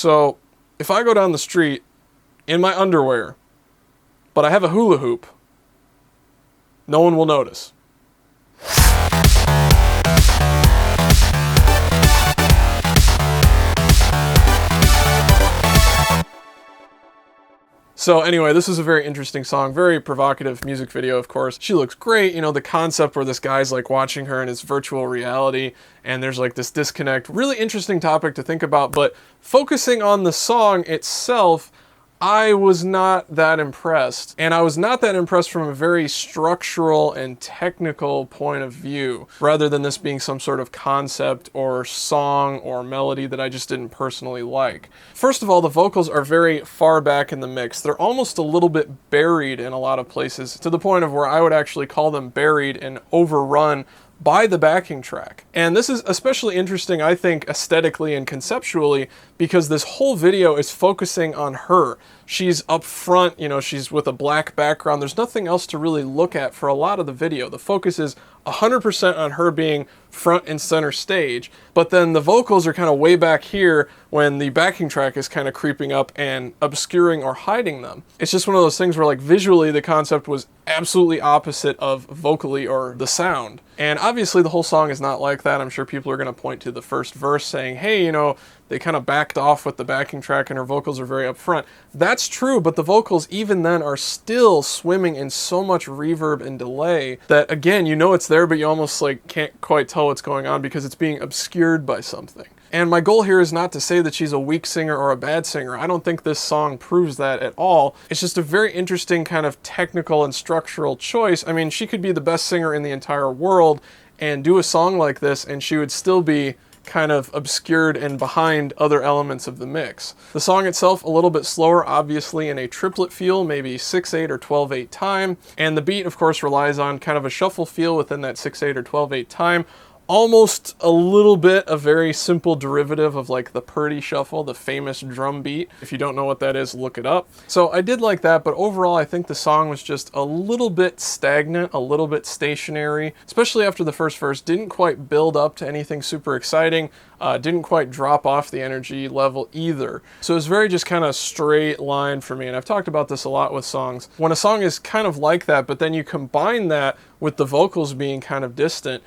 So if I go down the street in my underwear, but I have a hula hoop, no one will notice. So anyway, this is a very interesting song, very provocative music video, of course. She looks great, you know, the concept where this guy's like watching her in his virtual reality and there's like this disconnect. Really interesting topic to think about, but focusing on the song itself, I was not that impressed. And I was not that impressed from a very structural and technical point of view, rather than this being some sort of concept or song or melody that I just didn't personally like. First of all, the vocals are very far back in the mix. They're almost a little bit buried in a lot of places, to the point of where I would actually call them buried and overrun by the backing track. And this is especially interesting, I think, aesthetically and conceptually, because this whole video is focusing on her. She's up front, you know, she's with a black background. There's nothing else to really look at for a lot of the video. The focus is 100% on her being front and center stage, but then the vocals are kind of way back here when the backing track is kind of creeping up and obscuring or hiding them. It's just one of those things where, like, visually the concept was absolutely opposite of vocally or the sound. And obviously the whole song is not like that. I'm sure people are going to point to the first verse saying, hey, you know, they kind of backed off with the backing track and her vocals are very upfront. That's true, but the vocals even then are still swimming in so much reverb and delay that, again, you know it's there, but you almost like can't quite tell what's going on because it's being obscured by something. And my goal here is not to say that she's a weak singer or a bad singer. I don't think this song proves that at all. It's just a very interesting kind of technical and structural choice. I mean, she could be the best singer in the entire world and do a song like this, and she would still be kind of obscured and behind other elements of the mix. The song itself a little bit slower, obviously in a triplet feel, maybe 6/8 or 12/8 time, and the beat of course relies on kind of a shuffle feel within that 6/8 or 12/8 time. Almost a little bit a very simple derivative of like the Purdy shuffle, the famous drum beat. If you don't know what that is, look it up. So I did like that, but overall I think the song was just a little bit stagnant, a little bit stationary, especially after the first verse. Didn't quite build up to anything super exciting, didn't quite drop off the energy level either. So it was very just kind of straight line for me, and I've talked about this a lot with songs. When a song is kind of like that, but then you combine that with the vocals being kind of distant,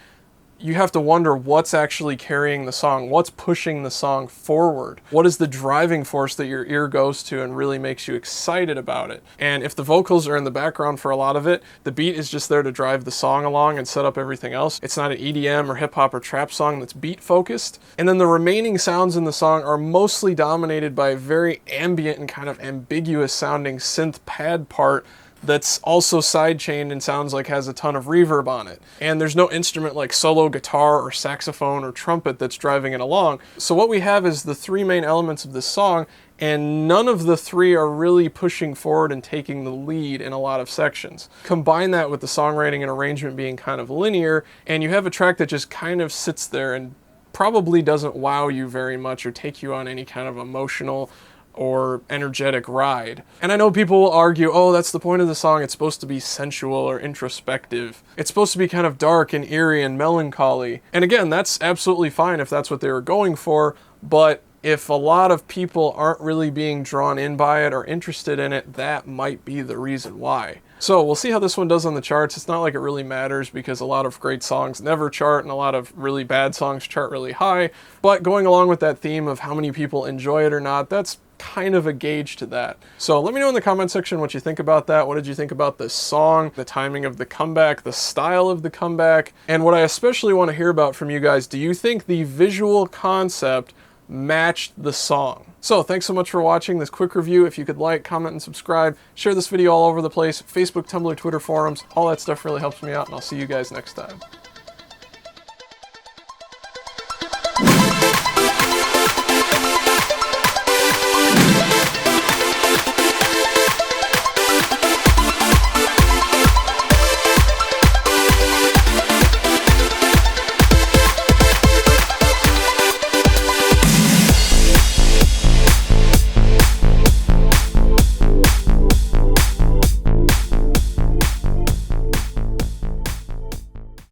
you have to wonder what's actually carrying the song, what's pushing the song forward, what is the driving force that your ear goes to and really makes you excited about it. And if the vocals are in the background for a lot of it, the beat is just there to drive the song along and set up everything else. It's not an EDM or hip hop or trap song that's beat focused. And then the remaining sounds in the song are mostly dominated by a very ambient and kind of ambiguous sounding synth pad part that's also sidechained and sounds like has a ton of reverb on it. And there's no instrument like solo guitar or saxophone or trumpet that's driving it along. So what we have is the three main elements of this song, and none of the three are really pushing forward and taking the lead in a lot of sections. Combine that with the songwriting and arrangement being kind of linear, and you have a track that just kind of sits there and probably doesn't wow you very much or take you on any kind of emotional or energetic ride. And I know people will argue, oh, that's the point of the song, it's supposed to be sensual or introspective. It's supposed to be kind of dark and eerie and melancholy. And again, that's absolutely fine if that's what they were going for, but if a lot of people aren't really being drawn in by it or interested in it, that might be the reason why. So we'll see how this one does on the charts. It's not like it really matters because a lot of great songs never chart and a lot of really bad songs chart really high. But going along with that theme of how many people enjoy it or not, that's kind of a gauge to that. So let me know in the comment section what you think about that. What did you think about this song, the timing of the comeback, the style of the comeback, and what I especially want to hear about from you guys, do you think the visual concept matched the song? So thanks so much for watching this quick review. If you could like, comment, and subscribe, share this video all over the place, Facebook, Tumblr, Twitter, forums, all that stuff really helps me out, and I'll see you guys next time.